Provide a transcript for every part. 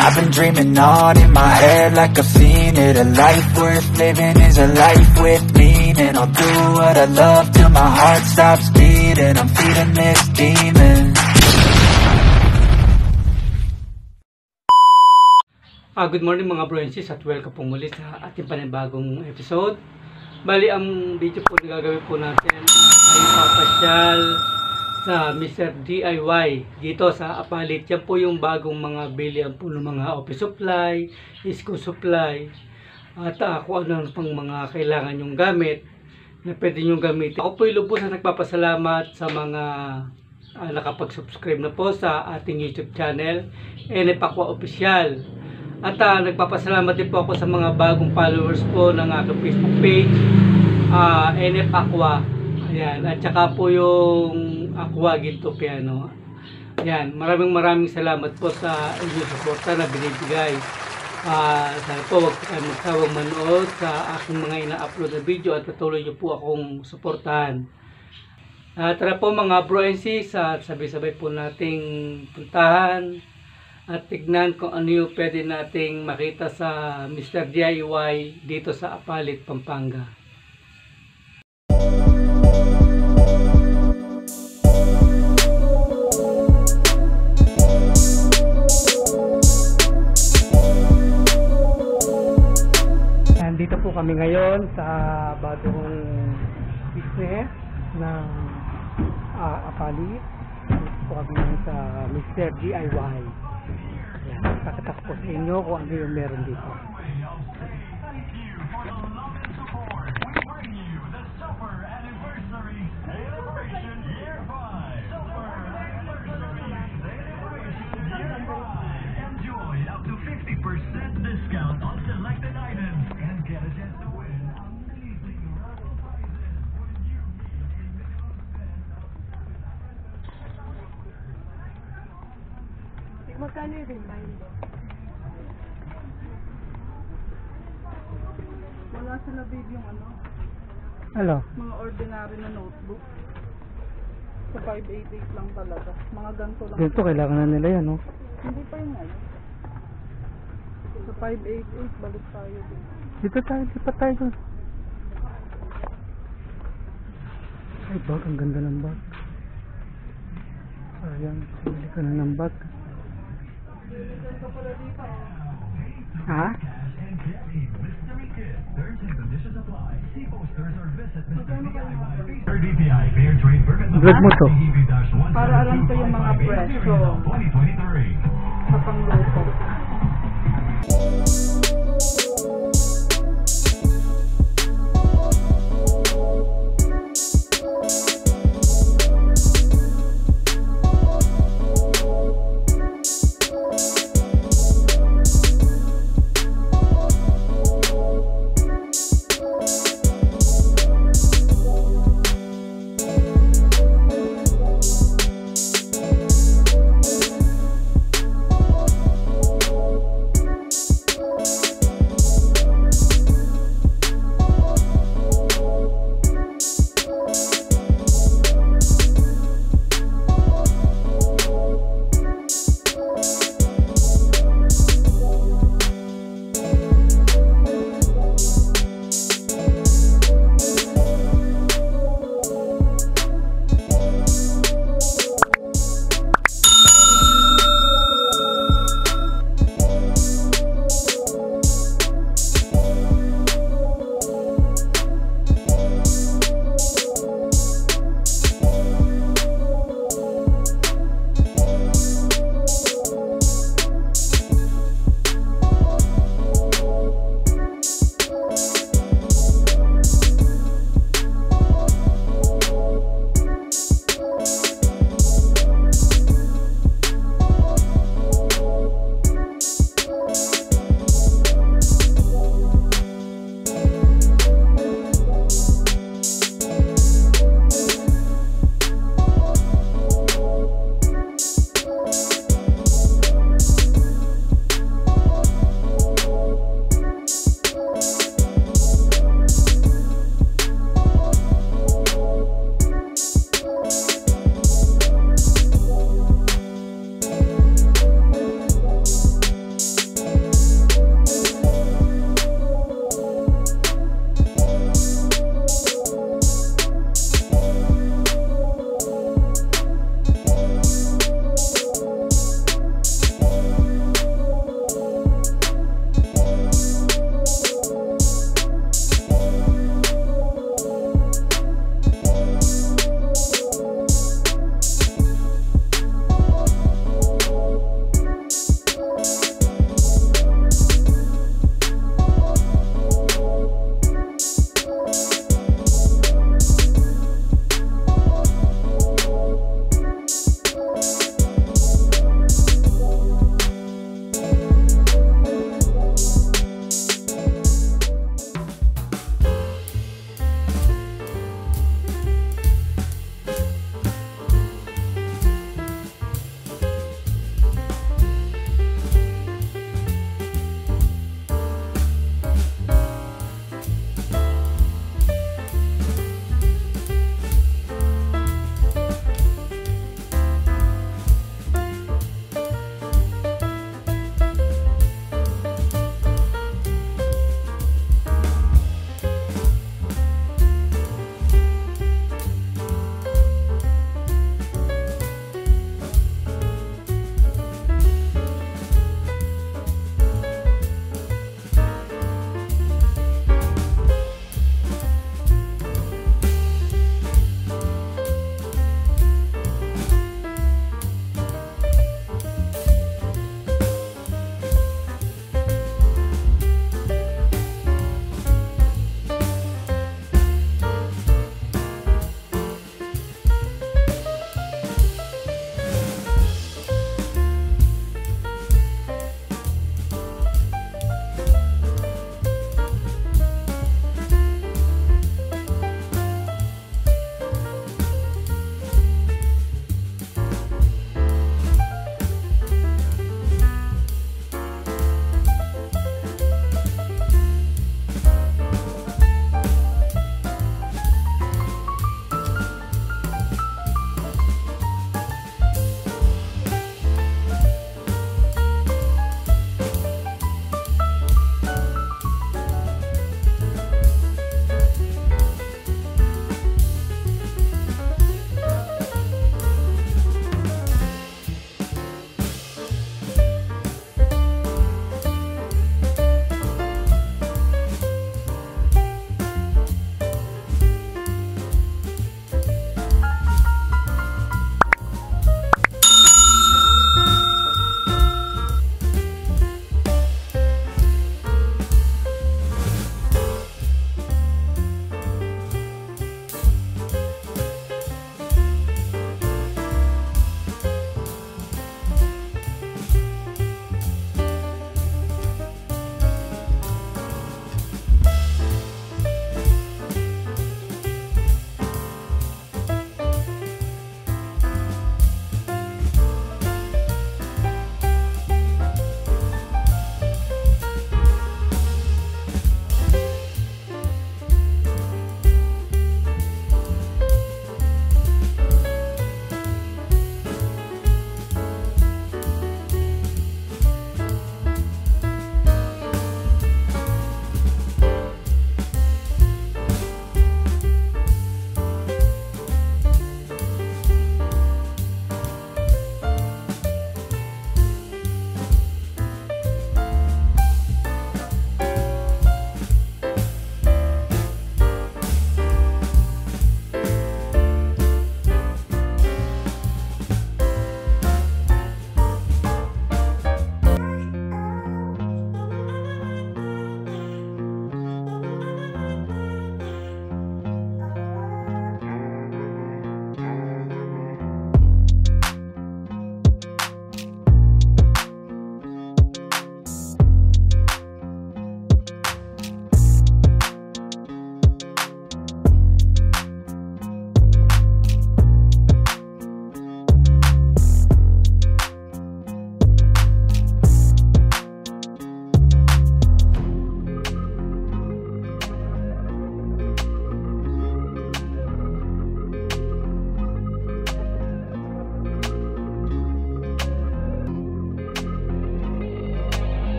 I've been dreaming on in my head like I've seen it. A life worth living is a life with meaning. I'll do what I love till my heart stops beating. I'm feeding this demon. Good morning mga bro and sis, at welcome po muli sa ating panibagong episode. Bali, ang video po na gagawin po natin ay papasyal sa Mr. DIY dito sa Apalit. Yan po yung bagong mga bilihan po ng mga office supply, school supply, at kung ano pang mga kailangan yung gamit na pwede nyo gamitin. Ako po yung lubos na nagpapasalamat sa mga nakapag-subscribe na po sa ating YouTube channel, NF Aqua Official. At nagpapasalamat din po ako sa mga bagong followers po ng aking Facebook page, NF Aqua. Ayan, at saka po yung Aqua Ginto Piano. Ayan, maraming salamat po sa inyong suporta na binibigay. Sana po huwag kayo magsawang manood sa aking mga ina-upload na video at patuloy nyo po akong suportahan. Tara po mga bro and sis, sabay-sabay po nating puntahan at tignan kung ano yung pwede nating makita sa Mr. DIY dito sa Apalit, Pampanga. Dito po kami ngayon sa bagong business ng Apalit. Dito po kami ngayon sa Mr. DIY. Pakita ko sa inyo kung ano yung meron dito. Enjoy up to 50% discount on selected items and get a chance to win amazing raffle prizes when you Magkano yung rimay? Wala sila babe yung Hello? mga ordinary na notebook. Sa 588 lang talaga. Mga ganito lang. Ganito, kailangan na nila yan, no? Hindi pa yun ngayon. Sa 588, balik tayo din. Dito tayo, lipat tayo dun. Ay, bag, ang ganda ng bag. Ayan, bili ka na ng bag. Ha? Vlog mo to. Para alam ko yung mga presyo sa pangluto.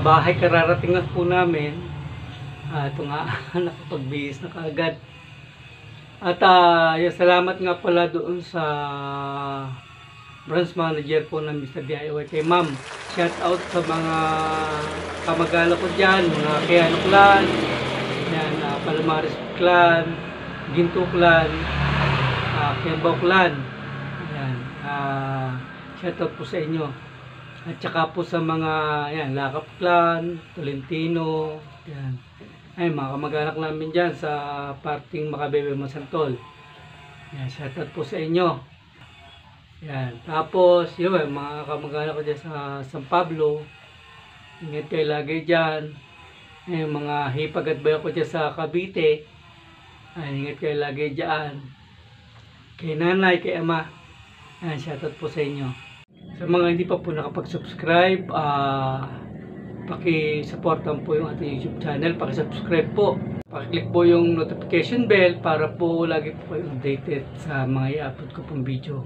bahay, kararating lang po namin. Ito nga, nakapagbihis na kaagad. At salamat nga pala doon sa branch manager po ng Mr. DIY kay Ma'am. Shout out sa mga kamag-anak ko dyan, mga Keanu Clan, yan, Palomares Clan, Ginto Clan, Kiambao Clan. Yan, shout out po sa inyo. At saka po sa mga yan, Lakap Clan, Tolentino, yan. Ay, mga kamag-anak namin dyan sa parting Makabebe Masantol. Yan, shout out po sa inyo. Yan, tapos yun, mga kamag-anak ko dyan sa San Pablo. Ingat kayo lagi dyan. Ay, mga hipag at bayo ko dyan sa Cavite. Ay, ingat kayo lagi dyan. Kay nanay, kay ama. Yan, shout out po sa inyo. Sa mga hindi pa po nakapag-subscribe, paki-supportan po yung ating YouTube channel, paki-subscribe po. Paki-click po yung notification bell para po lagi po kayo updated sa mga i-upload ko pong video.